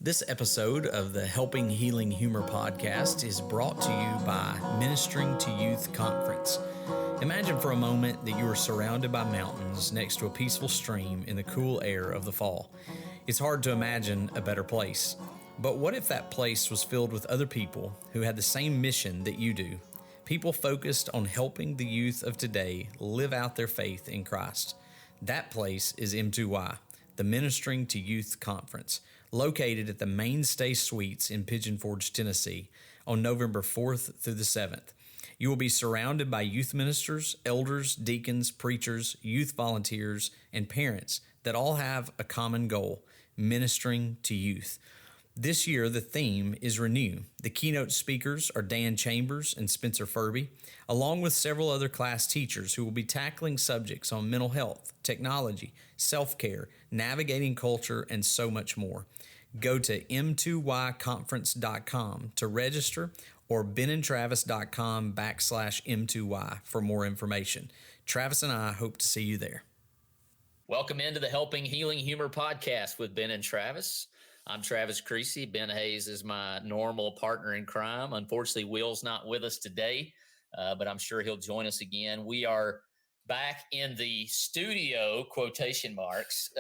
This episode of the Helping Healing Humor podcast is brought to you by Ministering to Youth Conference. Imagine for a moment that you are surrounded by mountains next to a peaceful stream in the cool air of the fall. It's hard to imagine a better place. But what if that place was filled with other people who had the same mission that you do? People focused on helping the youth of today live out their faith in Christ. That place is M2Y, the Ministering to Youth Conference, located at the Mainstay Suites in Pigeon Forge, Tennessee, on November 4th through the 7th. You will be surrounded by youth ministers, elders, deacons, preachers, youth volunteers, and parents that all have a common goal: ministering to youth. This year, the theme is Renew. The keynote speakers are Dan Chambers and Spencer Furby, along with several other class teachers who will be tackling subjects on mental health, technology, self-care, navigating culture, and so much more. Go to m2yconference.com to register or benandtravis.com/m2y for more information. Travis and I hope to see you there. Welcome into the Helping Healing Humor podcast with Ben and Travis. I'm Travis Creasy. Ben Hayes is my normal partner in crime. Unfortunately, Will's not with us today, but I'm sure he'll join us again. We are back in the studio, quotation marks,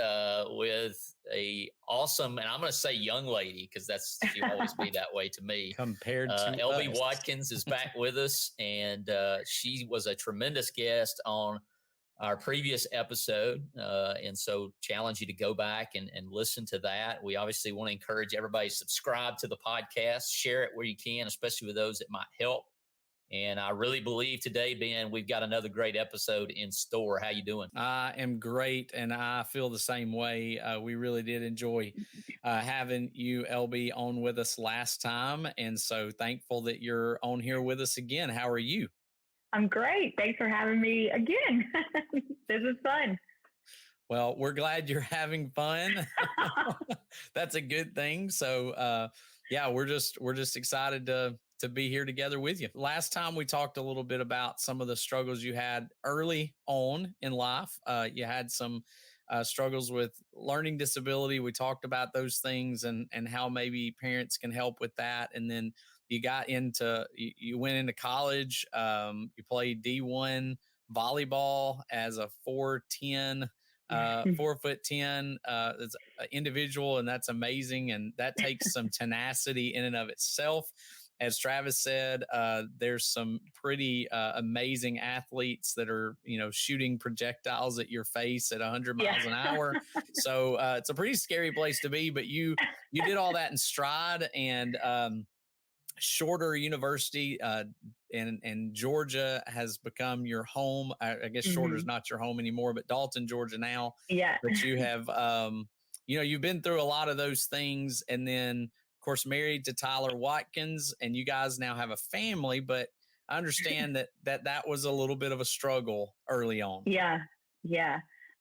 with a awesome, and I'm going to say young lady, because she'll always be that way to me. Compared to LB Watkins is back with us, and she was a tremendous guest on our previous episode, and so challenge you to go back and listen to that. We obviously want to encourage everybody to subscribe to the podcast, share it where you can, especially with those that might help. And I really believe today, Ben, we've got another great episode in store. How you doing? I am great, and I feel the same way. We really did enjoy having you, LB, on with us last time, and so thankful that you're on here with us again. How are you? I'm great. Thanks for having me again. This is fun. Well, we're glad you're having fun. That's a good thing. So, yeah, we're just excited to be here together with you. Last time we talked a little bit about some of the struggles you had early on in life. You had some struggles with learning disability. We talked about those things and how maybe parents can help with that. And then you went into college. You played D1 volleyball as a 4'10", 4'10" as an individual, and that's amazing. And that takes some tenacity in and of itself. As Travis said, there's some pretty amazing athletes that are, shooting projectiles at your face at 100 miles an hour. So it's a pretty scary place to be. But you did all that in stride, and Shorter University in Georgia has become your home. I guess Shorter's not your home anymore, but Dalton, Georgia now. Yeah. But you have, you've been through a lot of those things, and then, of course, married to Tyler Watkins, and you guys now have a family. But I understand that was a little bit of a struggle early on. Yeah.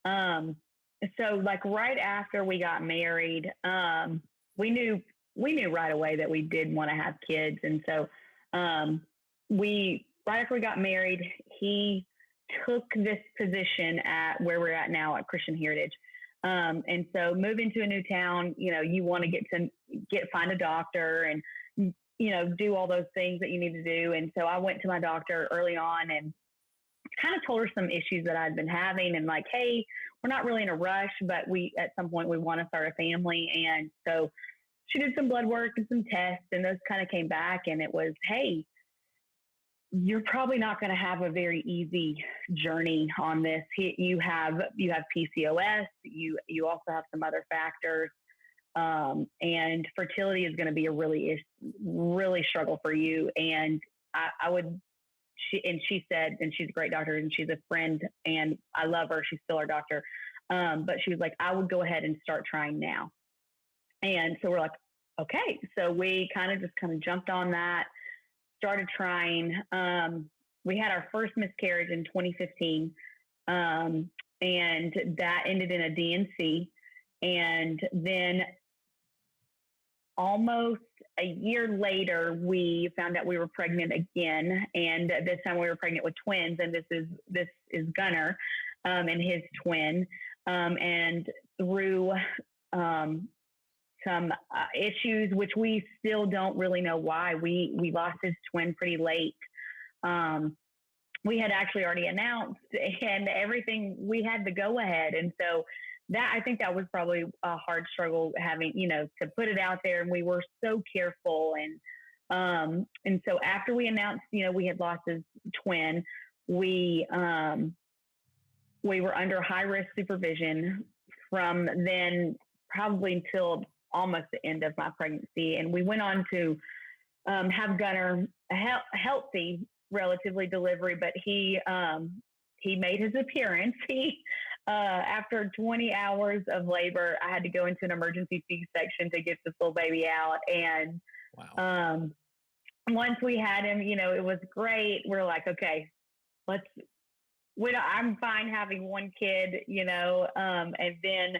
So like right after we got married, we knew right away that we did want to have kids. And so right after we got married, he took this position at where we're at now at Christian Heritage. And so moving to a new town, you want to find a doctor and, do all those things that you need to do. And so I went to my doctor early on and kind of told her some issues that I'd been having, and like, hey, we're not really in a rush, but at some point we want to start a family. And so she did some blood work and some tests, and those kind of came back, and it was, hey, you're probably not going to have a very easy journey on this. You have PCOS. You also have some other factors, and fertility is going to be a really struggle for you. And she said, and she's a great doctor, and she's a friend, and I love her. She's still our doctor. But she was like, I would go ahead and start trying now. And so we're like, okay. So we kind of jumped on that, started trying. We had our first miscarriage in 2015, and that ended in a D&C. And then almost a year later, we found out we were pregnant again. And this time we were pregnant with twins. And this is Gunnar and his twin. And through some issues, which we still don't really know why. We lost his twin pretty late. We had actually already announced and everything. We had the go ahead, and so that, I think that was probably a hard struggle having, to put it out there. And we were so careful. And so after we announced, we had lost his twin, we were under high risk supervision from then probably until almost the end of my pregnancy. And we went on to have Gunnar a healthy, relatively delivery, but he made his appearance. After 20 hours of labor, I had to go into an emergency C-section to get this little baby out. And wow. Once we had him, it was great. We're like, okay, I'm fine having one kid, and then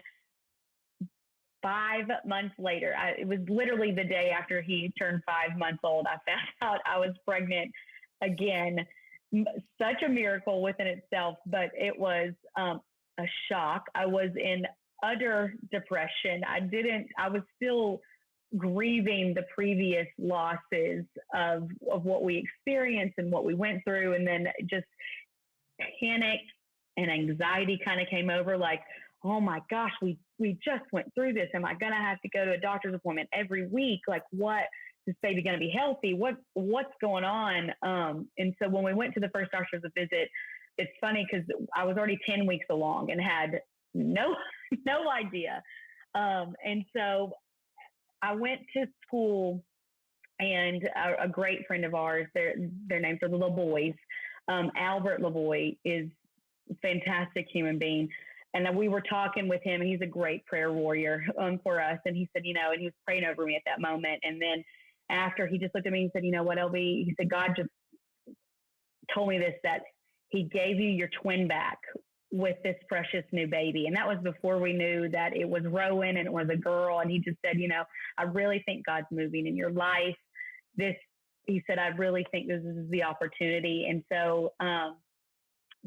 5 months later, it was literally the day after he turned 5 months old, I found out I was pregnant again. Such a miracle within itself, but it was a shock. I was in utter depression. I was still grieving the previous losses of what we experienced and what we went through. And then just panic and anxiety kind of came over, like, oh my gosh, we just went through this. Am I going to have to go to a doctor's appointment every week? Like, what is this baby going to be healthy? What's going on? And so when we went to the first doctor's visit, it's funny because I was already 10 weeks along and had no idea. And so I went to school, and a great friend of ours, their names are the LaBoys. Albert LaBoy is a fantastic human being. And we were talking with him. He's a great prayer warrior for us. And he said, and he was praying over me at that moment. And then after, he just looked at me and said, you know what, LB? He said, God just told me this, that he gave you your twin back with this precious new baby. And that was before we knew that it was Rowan and it was a girl. And he just said, I really think God's moving in your life. He said, I really think this is the opportunity. And so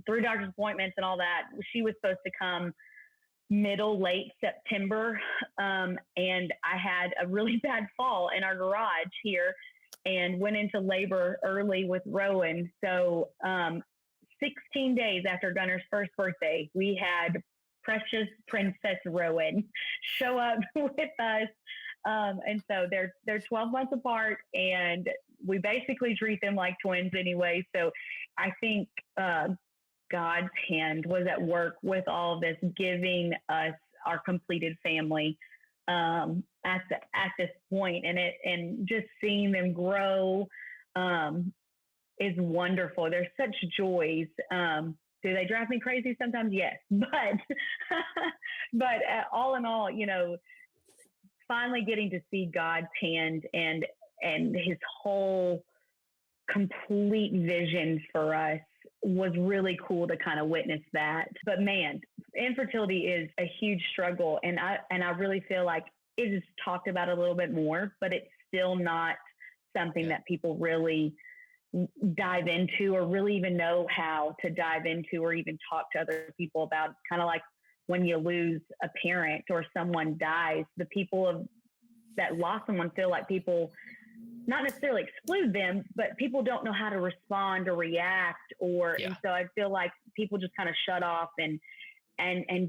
through doctor's appointments and all that, she was supposed to come late September. And I had a really bad fall in our garage here and went into labor early with Rowan. So 16 days after Gunnar's first birthday, we had precious Princess Rowan show up with us. And so they're 12 months apart, and we basically treat them like twins anyway. So I think God's hand was at work with all of this, giving us our completed family at this point, and just seeing them grow is wonderful. There's such joys. Do they drive me crazy sometimes? Yes, but all in all, finally getting to see God's hand and his whole complete vision for us was really cool to kind of witness that. But man, infertility is a huge struggle. And I really feel like it is talked about a little bit more, but it's still not something that people really dive into or really even know how to dive into or even talk to other people about. Kind of like when you lose a parent or someone dies, the people that lost someone feel like people not necessarily exclude them, but people don't know how to respond or react, and so I feel like people just kind of shut off and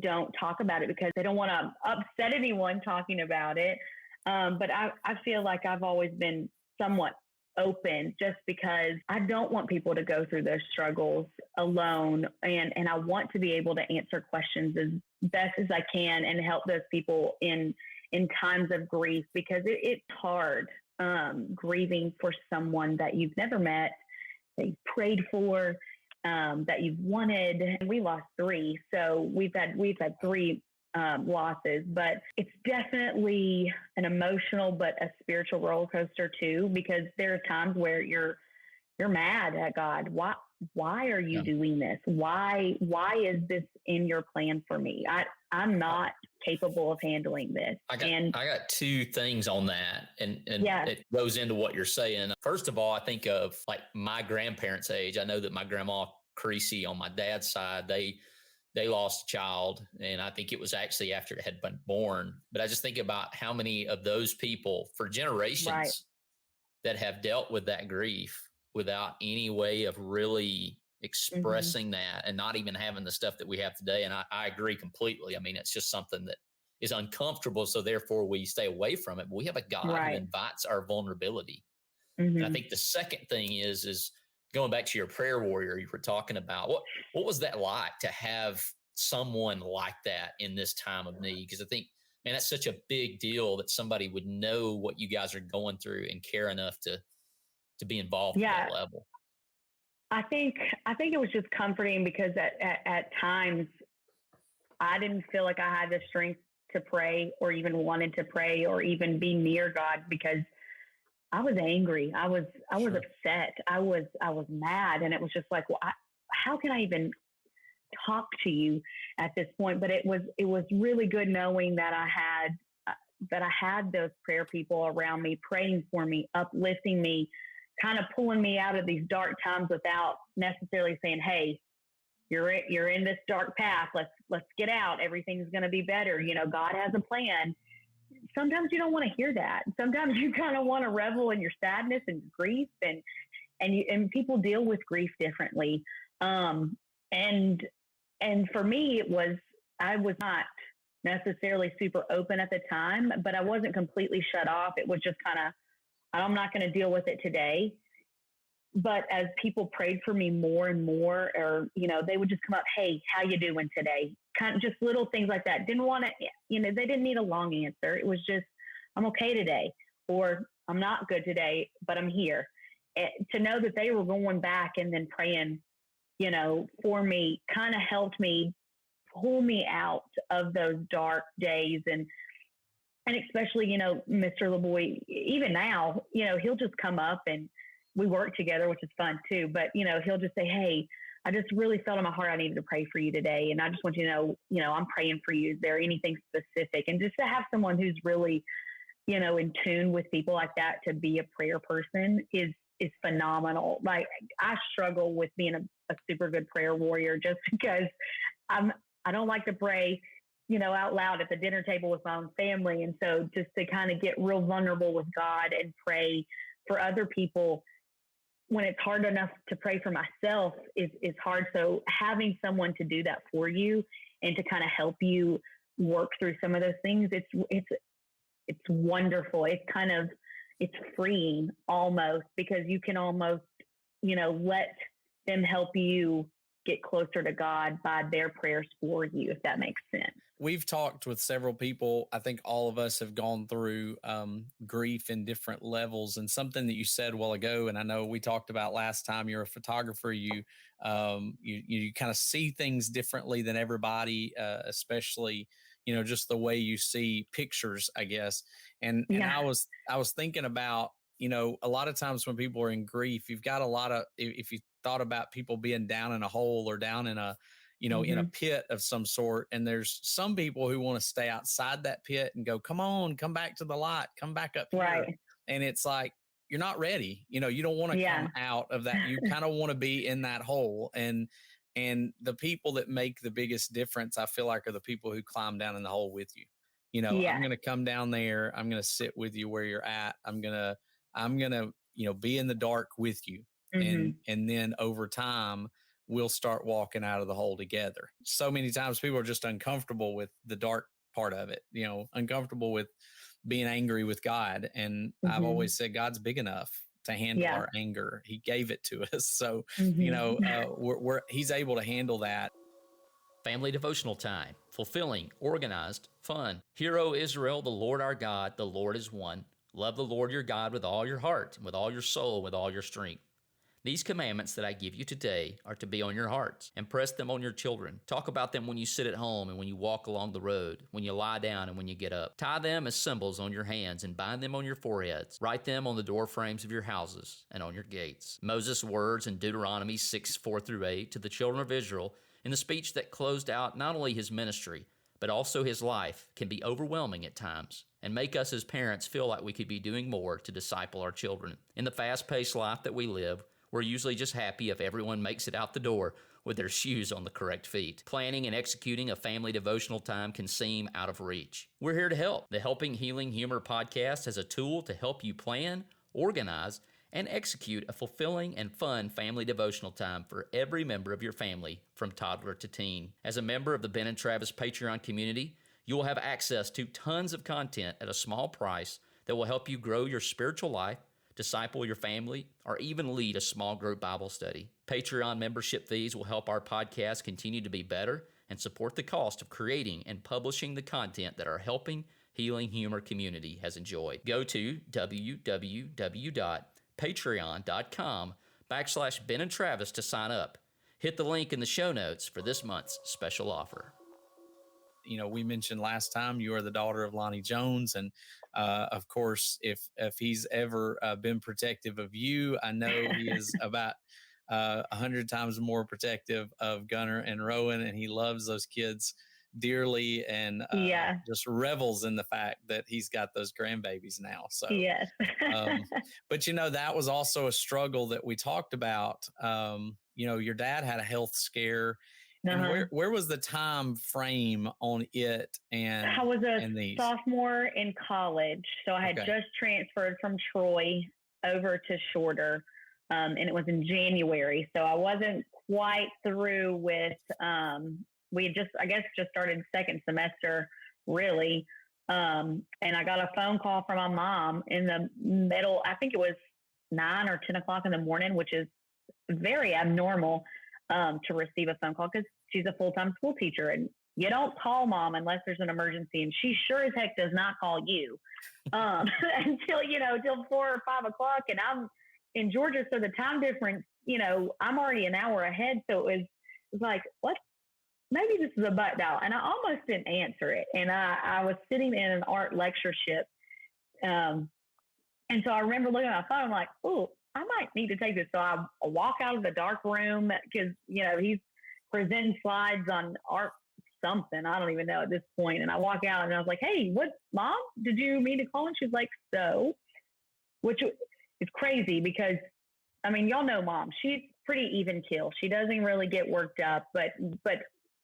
don't talk about it because they don't want to upset anyone talking about it. But I feel like I've always been somewhat open just because I don't want people to go through those struggles alone. And I want to be able to answer questions as best as I can and help those people in times of grief, because it's hard grieving for someone that you've never met, that you've prayed for, that you've wanted. And we lost 3. So we've had 3 losses, but it's definitely an emotional but a spiritual roller coaster too, because there are times where you're mad at God. Why are you doing this? Why is this in your plan for me? I'm not capable of handling this. I got 2 things on that, and it goes into what you're saying. First of all, I think of like my grandparents' age. I know that my grandma Creasy on my dad's side, they lost a child, and I think it was actually after it had been born. But I just think about how many of those people for generations that have dealt with that grief without any way of really expressing that, and not even having the stuff that we have today. And I agree completely. I mean, it's just something that is uncomfortable, so therefore we stay away from it. But we have a God who invites our vulnerability. And I think the second thing is going back to your prayer warrior you were talking about. What was that like to have someone like that in this time of need? Because I think, man, that's such a big deal that somebody would know what you guys are going through and care enough to be involved at that level. I think it was just comforting because at times I didn't feel like I had the strength to pray or even wanted to pray or even be near God, because I was angry. I was upset. I was mad. And it was just like, well, how can I even talk to you at this point? But it was really good knowing that I had those prayer people around me, praying for me, uplifting me, kind of pulling me out of these dark times without necessarily saying, hey, you're in this dark path. Let's get out. Everything's going to be better. You know, God has a plan. Sometimes you don't want to hear that. Sometimes you kind of want to revel in your sadness and grief, and people deal with grief differently. And for me, I was not necessarily super open at the time, but I wasn't completely shut off. It was just kind of, I'm not going to deal with it today. But as people prayed for me more and more, or, you know, they would just come up, hey, how you doing today? Kind of just little things like that. Didn't want to, you know, they didn't need a long answer. It was just, I'm okay today, or I'm not good today, but I'm here. And to know that they were going back and then praying, you know, for me, kind of helped me pull me out of those dark days. And especially, you know, Mr. LeBoy, even now, you know, he'll just come up and we work together, which is fun too. But, you know, he'll just say, hey, I just really felt in my heart I needed to pray for you today. And I just want you to know, I'm praying for you. Is there anything specific? And just to have someone who's really, you know, in tune with people like that, to be a prayer person is phenomenal. Like, I struggle with being a super good prayer warrior just because I don't like to pray, you know, out loud at the dinner table with my own family. And so just to kind of get real vulnerable with God and pray for other people when it's hard enough to pray for myself is hard. So having someone to do that for you and to kind of help you work through some of those things, it's wonderful. It's freeing almost, because you can almost, you know, let them help you get closer to God by their prayers for you, if that makes sense. We've talked with several people. I think all of us have gone through grief in different levels. And something that you said a while ago, and I know we talked about last time, you're a photographer, you kind of see things differently than everybody, especially, you know, just the way you see pictures, I guess. And I was thinking about, you know, a lot of times when people are in grief, you've got a lot of, if you thought about people being down in a hole or down in a, you know, in a pit of some sort. And there's some people who want to stay outside that pit and go, come on, come back to the light, come back up here. And it's like, you're not ready. You know, you don't want to come out of that. You kind of want to be in that hole. And the people that make the biggest difference, I feel like, are the people who climb down in the hole with you. You know, I'm going to come down there. I'm going to sit with you where you're at. I'm going to, you know, be in the dark with you. And then over time, we'll start walking out of the hole together. So many times people are just uncomfortable with the dark part of it, you know, uncomfortable with being angry with God. And I've always said, God's big enough to handle our anger. He gave it to us. So, you know, he's able to handle that. Family devotional time, fulfilling, organized, fun. Hear, O Israel, the Lord our God, the Lord is one. Love the Lord your God with all your heart, and with all your soul, with all your strength. These commandments that I give you today are to be on your hearts. Impress them on your children. Talk about them when you sit at home and when you walk along the road, when you lie down and when you get up. Tie them as symbols on your hands and bind them on your foreheads. Write them on the door frames of your houses and on your gates. Moses' words in Deuteronomy 6:4-8 to the children of Israel in the speech that closed out not only his ministry, but also his life, can be overwhelming at times and make us as parents feel like we could be doing more to disciple our children. In the fast-paced life that we live, we're usually just happy if everyone makes it out the door, with their shoes on the correct feet. Planning and executing a family devotional time can seem out of reach. We're here to help. The Helping Healing Humor podcast has a tool to help you plan, organize, and execute a fulfilling and fun family devotional time for every member of your family, from toddler to teen. As a member of the Ben and Travis Patreon community, you will have access to tons of content at a small price that will help you grow your spiritual life, disciple your family, or even lead a small group Bible study. Patreon membership fees will help our podcast continue to be better and support the cost of creating and publishing the content that our Helping Healing Humor community has enjoyed. Go to www.patreon.com/Ben and Travis to sign up. Hit the link in the show notes for this month's special offer. You know, we mentioned last time you are the daughter of Lonnie Jones, and of course, if he's ever been protective of you, I know he is about 100 times more protective of Gunnar and Rowan, and he loves those kids dearly, and just revels in the fact that he's got those grandbabies now. So yes. But you know, that was also a struggle that we talked about. You know, your dad had a health scare. And where was the time frame on it? And I was a sophomore in college, so I had just transferred from Troy over to Shorter, and it was in January. So I wasn't quite through with. We had just started second semester, really, and I got a phone call from my mom in the middle. I think it was 9 or 10 o'clock in the morning, which is very abnormal. To receive a phone call, because she's a full-time school teacher, and you don't call mom unless there's an emergency, and she sure as heck does not call you until 4 or 5 o'clock. And I'm in Georgia, so the time difference, I'm already an hour ahead. So it was like, what? Maybe this is a butt dial, and I almost didn't answer it. And I was sitting in an art lectureship, and so I remember looking at my phone like, oh, I might need to take this. So I walk out of the dark room because, he's presenting slides on art something. I don't even know at this point. And I walk out and I was like, hey, what, Mom? Did you mean to call? And she's like, so, which is crazy because, I mean, y'all know Mom. She's pretty even keel. She doesn't really get worked up. But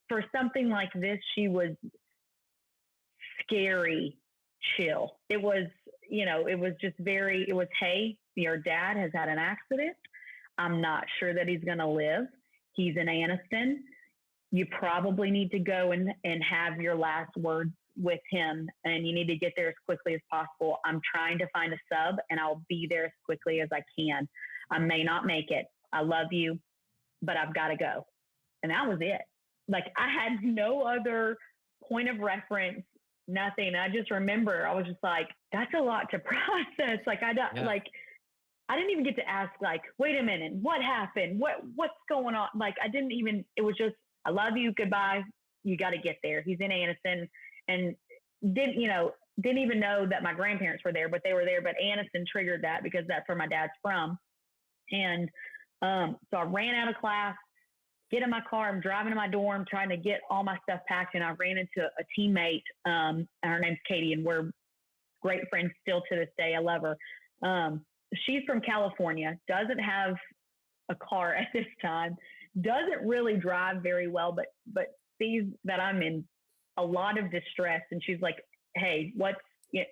for something like this, she was scary chill. It was, it was just hey, your dad has had an accident. I'm not sure that he's going to live. He's in Anniston. You probably need to go and have your last words with him, and you need to get there as quickly as possible. I'm trying to find a sub, and I'll be there as quickly as I can. I may not make it. I love you, but I've got to go. And that was it. Like, I had no other point of reference, nothing. I just remember I was just like, that's a lot to process. Like, I didn't even get to ask, like, wait a minute, what happened? What's going on? Like, it was just, I love you. Goodbye. You got to get there. He's in Anniston, and didn't even know that my grandparents were there, but they were there. But Anniston triggered that because that's where my dad's from. And so I ran out of class, get in my car. I'm driving to my dorm, trying to get all my stuff packed. And I ran into a teammate, and her name's Katie, and we're great friends still to this day. I love her. She's from California, doesn't have a car at this time, doesn't really drive very well, but sees that I'm in a lot of distress. And she's like, hey,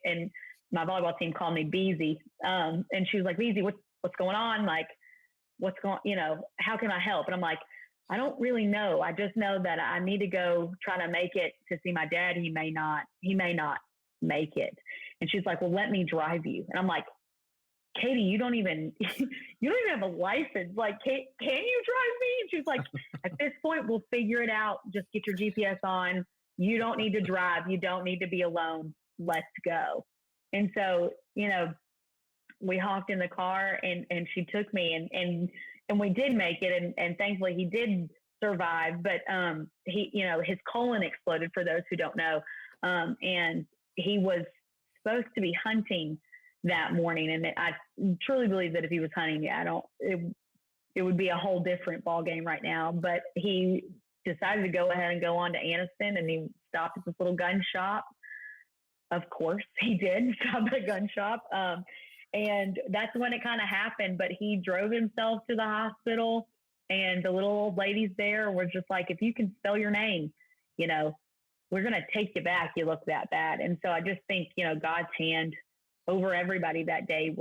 and my volleyball team called me Beezy. And she was like, Beezy, what's going on? Like, how can I help? And I'm like, I don't really know. I just know that I need to go try to make it to see my dad. He may not make it. And she's like, well, let me drive you. And I'm like, Katie, you don't even have a license. Like, can you drive me? And she's like, at this point, we'll figure it out. Just get your GPS on. You don't need to drive. You don't need to be alone. Let's go. And so, we hopped in the car and she took me and we did make it. And thankfully he did survive, but, he, his colon exploded, for those who don't know. And he was supposed to be hunting that morning. And I truly believe that if he was hunting, it would be a whole different ball game right now. But he decided to go ahead and go on to Anniston, and he stopped at this little gun shop. Of course he did stop at a gun shop. And that's when it kind of happened, but he drove himself to the hospital. And the little old ladies there were just like, if you can spell your name, you know, we're going to take you back. You look that bad. And so I just think, you know, God's hand over everybody that day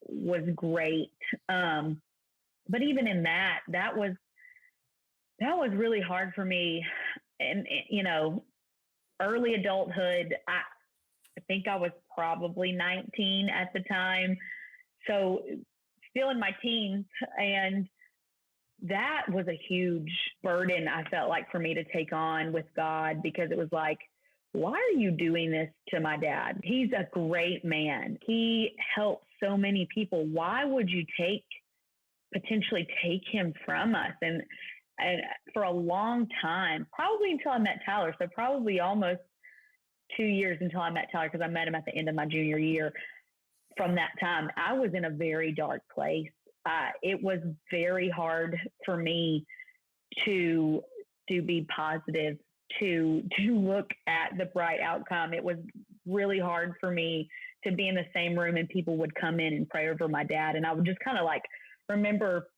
was great. But even in that was really hard for me. And, you know, early adulthood, I think I was probably 19 at the time. So still in my teens. And that was a huge burden, I felt like, for me to take on with God, because it was like, why are you doing this to my dad? He's a great man. He helps so many people. Why would you potentially take him from us? And for a long time, probably until I met Tyler, so probably almost 2 years until I met Tyler, because I met him at the end of my junior year. From that time, I was in a very dark place. It was very hard for me to be positive, to look at the bright outcome. It was really hard for me to be in the same room and people would come in and pray over my dad. And I would just kind of like remember,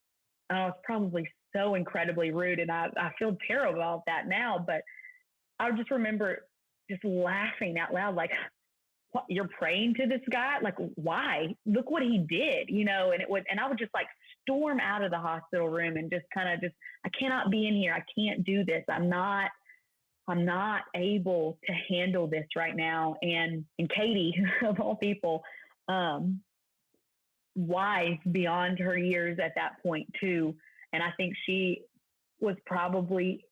I was probably so incredibly rude, and I feel terrible about that now, but I just remember just laughing out loud, like, what, you're praying to this guy? Like, why? Look what he did, you know? And I would just like storm out of the hospital room and just kind of I cannot be in here. I can't do this. I'm not able to handle this right now. And Katie, of all people, wise beyond her years at that point too. And I think she was probably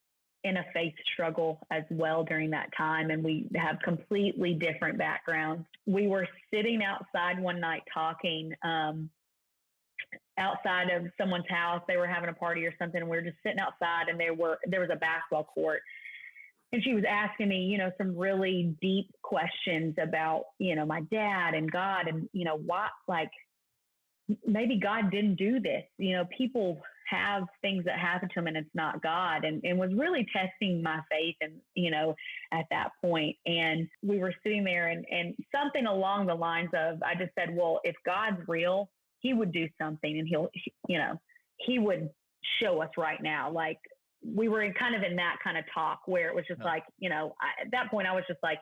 in a faith struggle as well during that time. And we have completely different backgrounds. We were sitting outside one night talking, outside of someone's house. They were having a party or something. And we were just sitting outside, and there was a basketball court. And she was asking me, you know, some really deep questions about, you know, my dad and God, and, you know, why, like, maybe God didn't do this. You know, people have things that happen to them and it's not God, and was really testing my faith. And, you know, at that point, and we were sitting there and something along the lines of, I just said, well, if God's real, he would do something, and he would show us right now. Like, we were in that kind of talk where it was just like, you know, at that point I was just like,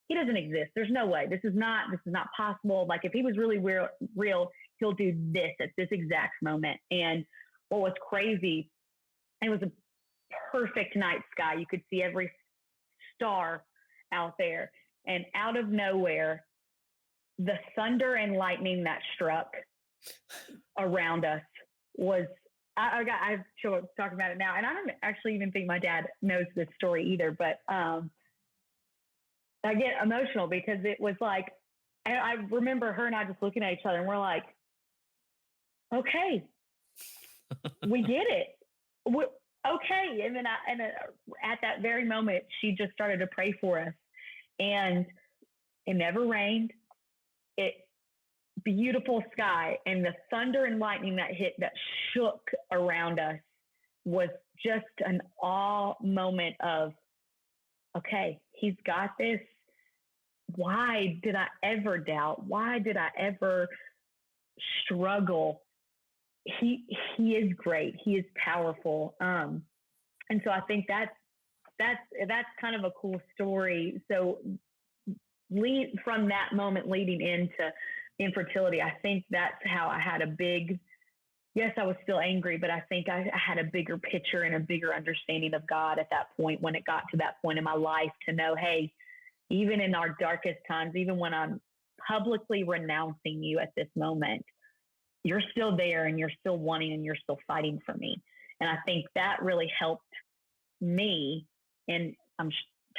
he doesn't exist. There's no way. This is not possible. Like, if he was really real, he'll do this at this exact moment. And what was crazy, it was a perfect night sky. You could see every star out there. And out of nowhere, the thunder and lightning that struck around us was, I talking about it now. And I don't actually even think my dad knows this story either, but I get emotional because it was like, I remember her and I just looking at each other, and we're like, okay, we get it. Okay. And then at that very moment, she just started to pray for us, and it never rained. Beautiful sky, and the thunder and lightning that shook around us was just an awe moment of, okay, he's got this. Why did I ever doubt? Why did I ever struggle? He is great. He is powerful. And so I think that's kind of a cool story. So from that moment leading into infertility, I think that's how I had yes, I was still angry, but I think I had a bigger picture and a bigger understanding of God at that point, when it got to that point in my life, to know, hey, even in our darkest times, even when I'm publicly renouncing you at this moment, you're still there, and you're still wanting, and you're still fighting for me. And I think that really helped me, and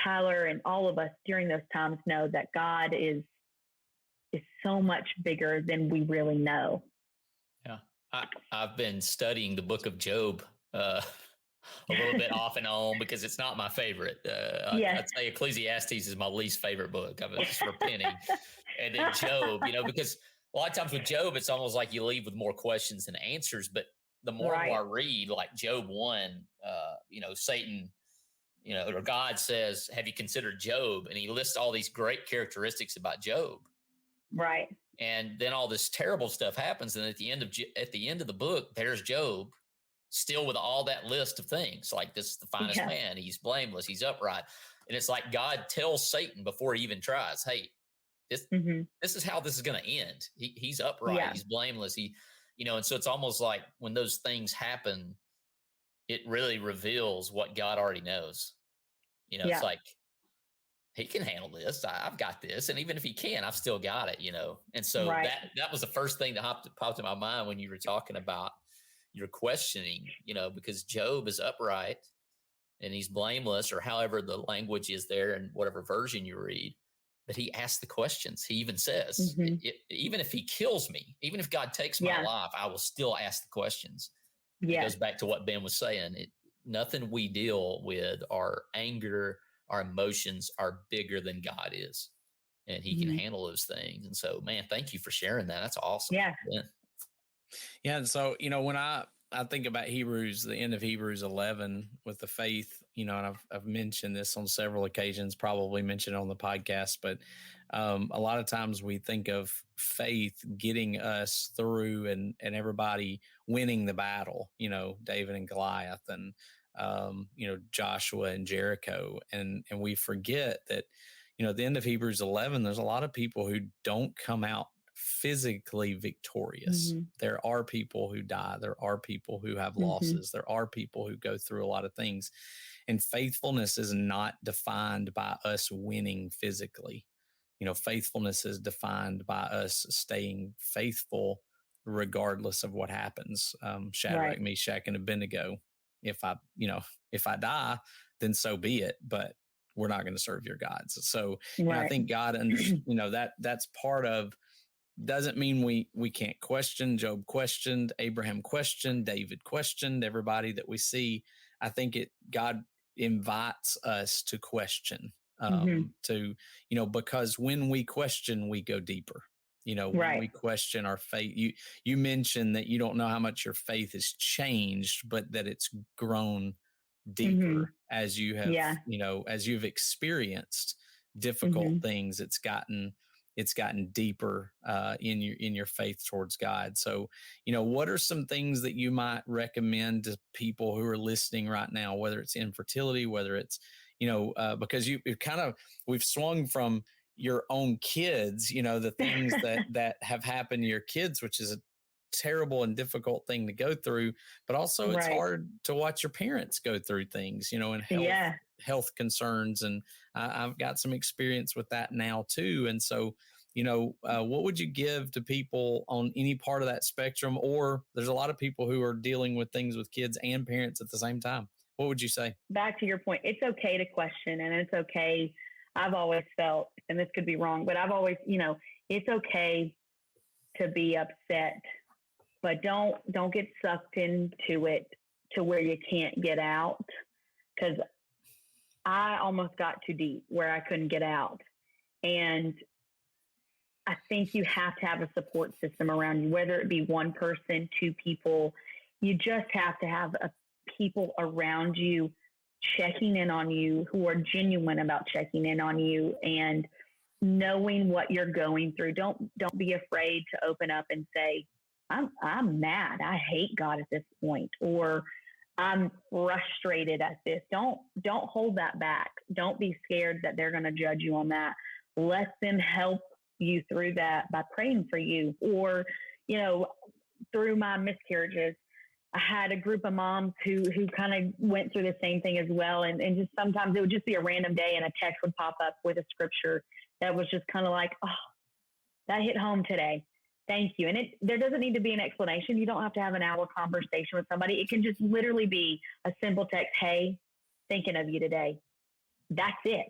Tyler and all of us during those times know that God is so much bigger than we really know. Yeah. I've been studying the book of Job a little bit off and on, because it's not my favorite. I'd say Ecclesiastes is my least favorite book. I'm just repenting. And then Job, you know, because a lot of times with Job, it's almost like you leave with more questions than answers. But the more and more I read, like Job 1, you know, Satan, you know, or God says, have you considered Job? And he lists all these great characteristics about Job. Right. And then all this terrible stuff happens. And at the end of the book, there's Job still with all that list of things, like this is the finest man, he's blameless, he's upright. And it's like God tells Satan before he even tries, hey, this is how this is going to end. He's upright, he's blameless. And so it's almost like when those things happen, it really reveals what God already knows. It's like, he can handle this. I've got this. And even if he can, I've still got it, And so that was the first thing that popped in my mind when you were talking about your questioning, because Job is upright and he's blameless, or however the language is there in whatever version you read. But he asks the questions. He even says, even if he kills me, even if God takes my life, I will still ask the questions. It goes back to what Ben was saying. Nothing we deal with, our anger, our emotions, are bigger than God is. And he can handle those things. And so, man, thank you for sharing that. That's awesome. Yeah. Yeah. And so, when I think about Hebrews, the end of Hebrews 11 with the faith, and I've mentioned this on several occasions, probably mentioned it on the podcast, but a lot of times we think of faith getting us through and everybody winning the battle, David and Goliath and, Joshua and Jericho. And we forget that, at the end of Hebrews 11, there's a lot of people who don't come out physically victorious. There are people who die. There are people who have losses. There are people who go through a lot of things. And faithfulness is not defined by us winning physically. Faithfulness is defined by us staying faithful regardless of what happens. Shadrach, Meshach, and Abednego. If I die, then so be it. But we're not going to serve your gods. So I think God, that's part of. Doesn't mean we can't question. Job questioned, Abraham questioned, David questioned, everybody that we see. I think God invites us to question, because when we question, we go deeper. When we question our faith. You mentioned that you don't know how much your faith has changed, but that it's grown deeper as you have, as you've experienced difficult things. It's gotten deeper in your faith towards God. So, what are some things that you might recommend to people who are listening right now, whether it's infertility, whether it's, because we've swung from your own kids, the things that have happened to your kids, which is a terrible and difficult thing to go through, but also it's hard to watch your parents go through things, and health concerns. And I've got some experience with that now too. And so, what would you give to people on any part of that spectrum? Or there's a lot of people who are dealing with things with kids and parents at the same time. What would you say? Back to your point, it's okay to question, and it's okay. I've always felt, and this could be wrong, but I've always, it's okay to be upset, but don't get sucked into it to where you can't get out. Because I almost got too deep where I couldn't get out. And I think you have to have a support system around you, whether it be one person, two people. You just have to have people around you checking in on you, who are genuine about checking in on you and knowing what you're going through. Don't be afraid to open up and say, I'm mad. I hate God at this point, or I'm frustrated at this. Don't hold that back. Don't be scared that they're going to judge you on that. Let them help you through that by praying for you. Or, through my miscarriages, I had a group of moms who kind of went through the same thing as well. And just sometimes it would just be a random day and a text would pop up with a scripture that was just kind of like, oh, that hit home today. Thank you. And there doesn't need to be an explanation. You don't have to have an hour conversation with somebody. It can just literally be a simple text. Hey, thinking of you today. That's it.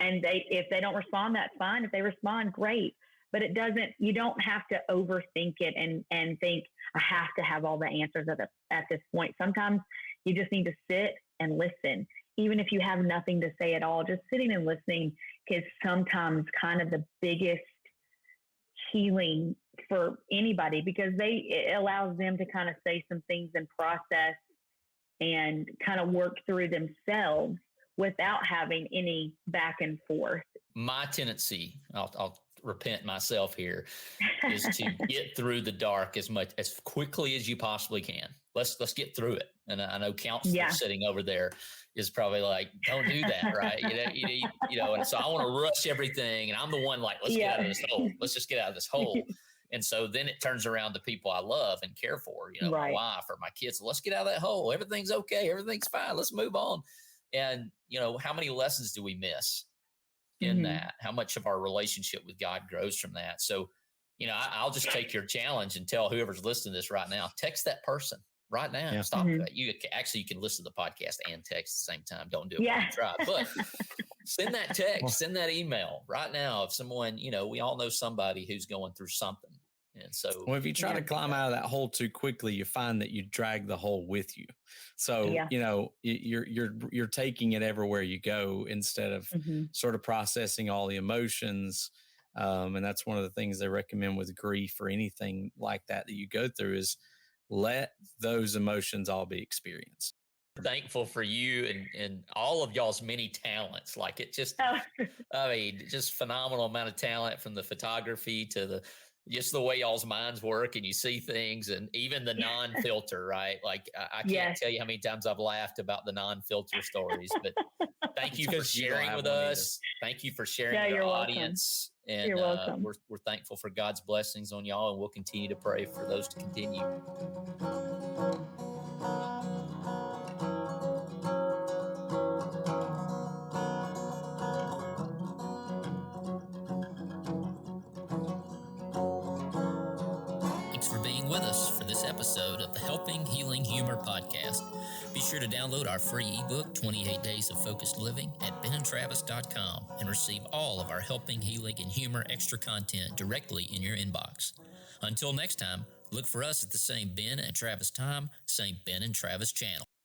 And if they don't respond, that's fine. If they respond, great. But you don't have to overthink it and think, I have to have all the answers at this point. Sometimes you just need to sit and listen. Even if you have nothing to say at all, just sitting and listening is sometimes kind of the biggest healing for anybody, because it allows them to kind of say some things and process and kind of work through themselves without having any back and forth. My tendency, I'll repent myself here, is to get through the dark as quickly as you possibly can. Let's get through it. And I know counselor sitting over there is probably like, don't do that, right? And so I want to rush everything. And I'm the one like, let's get out of this hole. Let's just get out of this hole. And so then it turns around to people I love and care for, my wife or my kids. Let's get out of that hole. Everything's okay. Everything's fine. Let's move on. And, how many lessons do we miss in that? How much of our relationship with God grows from that? So, I'll just take your challenge and tell whoever's listening to this right now, text that person right now. Yeah. Stop that. You can listen to the podcast and text at the same time. Don't do it when you try, but send that text, send that email right now. If someone, we all know somebody who's going through something. And so, if you try to climb out of that hole too quickly, you find that you drag the hole with you. So, you're taking it everywhere you go instead of sort of processing all the emotions. And that's one of the things they recommend with grief or anything like that you go through is let those emotions all be experienced. Thankful for you and all of y'all's many talents. Like it just, just phenomenal amount of talent, from the photography to just the way y'all's minds work and you see things, and even the non-filter, right? Like I can't tell you how many times I've laughed about the non-filter stories, but thank you for sharing with us. Thank you for sharing with your audience. Welcome. And you're welcome. We're thankful for God's blessings on y'all, and we'll continue to pray for those to continue. Thanks for being with us for this episode of the Helping Healing Humor podcast. Be sure to download our free ebook, 28 Days of Focused Living, at benandtravis.com and receive all of our Helping Healing and Humor extra content directly in your inbox. Until next time, look for us at the same Ben and Travis time, same Ben and Travis channel.